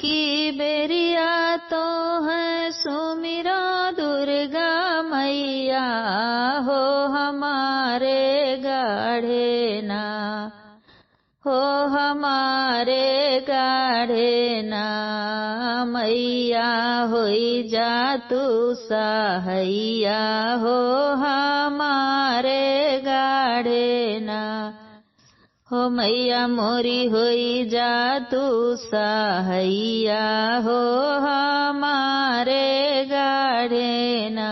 की बेरिया तो है सुमिरो दुर्गा मैया हो हमारे गाढ़े ना, हो हमारे गाढ़े ना। मैया होई जा तू सहैया हो हमारे गाढ़े ना, हो मैया मोरी होई जा तू सहैया हो हमारे गाढ़े ना।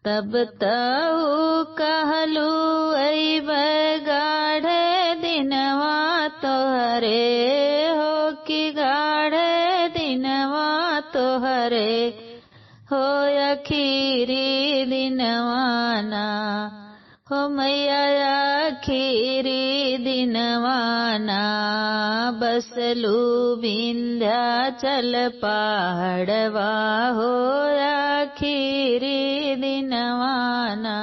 तब तऊ कहलू अइबै गाढ़े दिनवा तोहरे हो कि गाढ़े दिनवा तोहरे हो अखीरी दिनवाना, हो मैया अखीरी दिनवाना। बसलू विंध्याचल पहाड़वा हो अखीरी दिनवाना,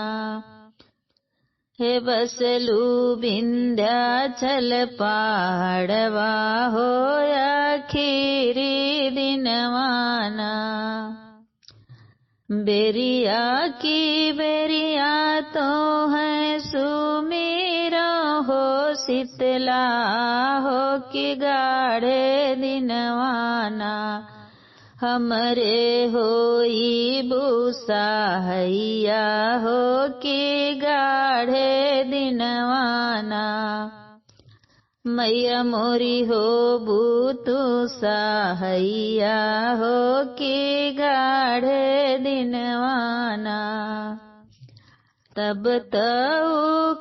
हे बसलू विंध्याचल पहाड़वा हो अखीरी दिनवाना। बेरिया की बेरिया तो है सुमिरो हो शीतला हो कि गाढ़े दिनवाना। हमरे होई बुसाहैया हो कि गाढ़े दिनवाना। मैया मोरी हो बूतू सहैया हो कि गाढ़े दिनवाना। तब तऊ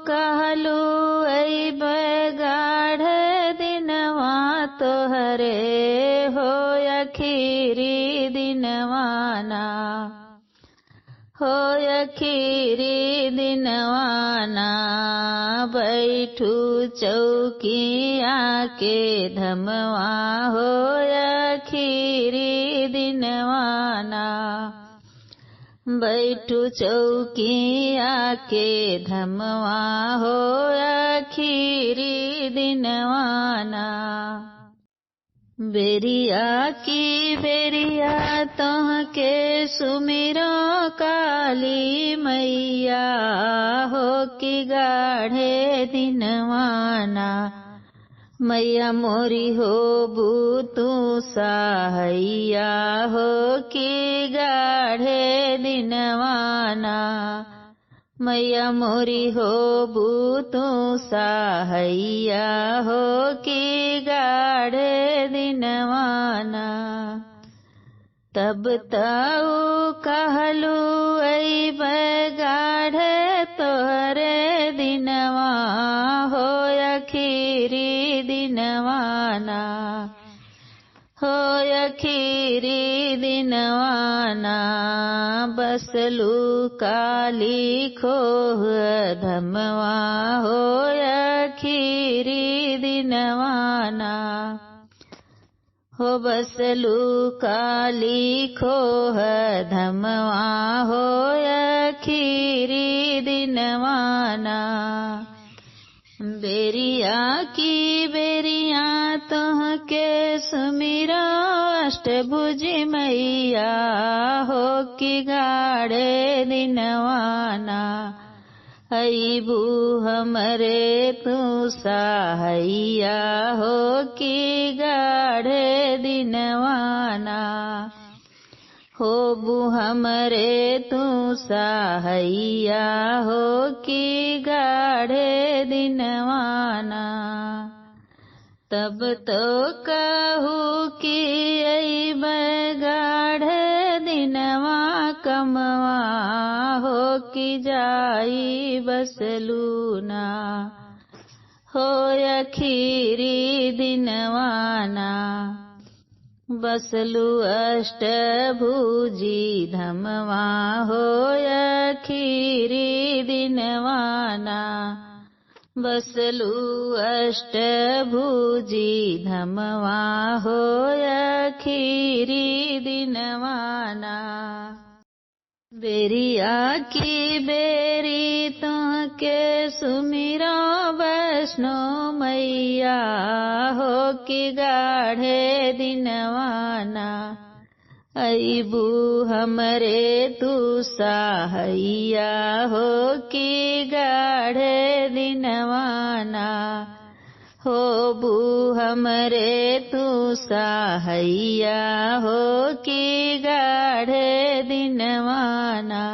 कहलू अइबै गाढ़े दिनवा तोहरे हो अखीरी दिनवाना, हो अखीरी दिनवाना। बैठू चौकिया के धमवा हो अखीरी दिनवाना। बैठू चौकिया के धमवा हो अखीरी दिनवाना। बेरिया की बेरिया तोह के सुमिरो काली मैया हो कि गाढ़े दिनवाना। मैया मोरी हो बूतू सहैया हो कि गाढ़े दिनवाना। मैया मोरी हो बूतू सहैया हो कि गाढ़े दिनवाना। तब तऊ कहलू अइबै गाढ़े तोहरे दिनवा हो अखीरी दिनवाना, हो अखीरी दिनवाना। बसलू काली खोह धमवा हो अखीरी दिनवाना, हो बसलू काली खोह धमवा हो अखीरी दिनवाना। बेरिया की बेरिया तोह के सुमिरो अष्टभुजी मैया हो कि गाढ़े दिनवाना। अइबू हमरे तू सहैया हो कि गाढ़े दिनवाना। होबू हमरे तू सहैया हो कि गाढ़े दिनवाना। तब तो कहू कि अइबै गाढ़े दिनवा कमवा हो कि जाई बसलू ना, हो अखीरी दिनवाना। बसलू अष्टभुजी धमवा हो अखीरी दिनवाना। बसलू अष्टभुजी धमवा हो अखीरी दिनवाना। बेरिया की बेरी तुह के सुमिरो वैष्णो मैया हो कि गाढ़े दिनवाना अईबू हमरे तू साहैया हो कि गाढ़े दिनवाना हो बू हमरे तू साहैया हो कि गाढ़े दिनवाना।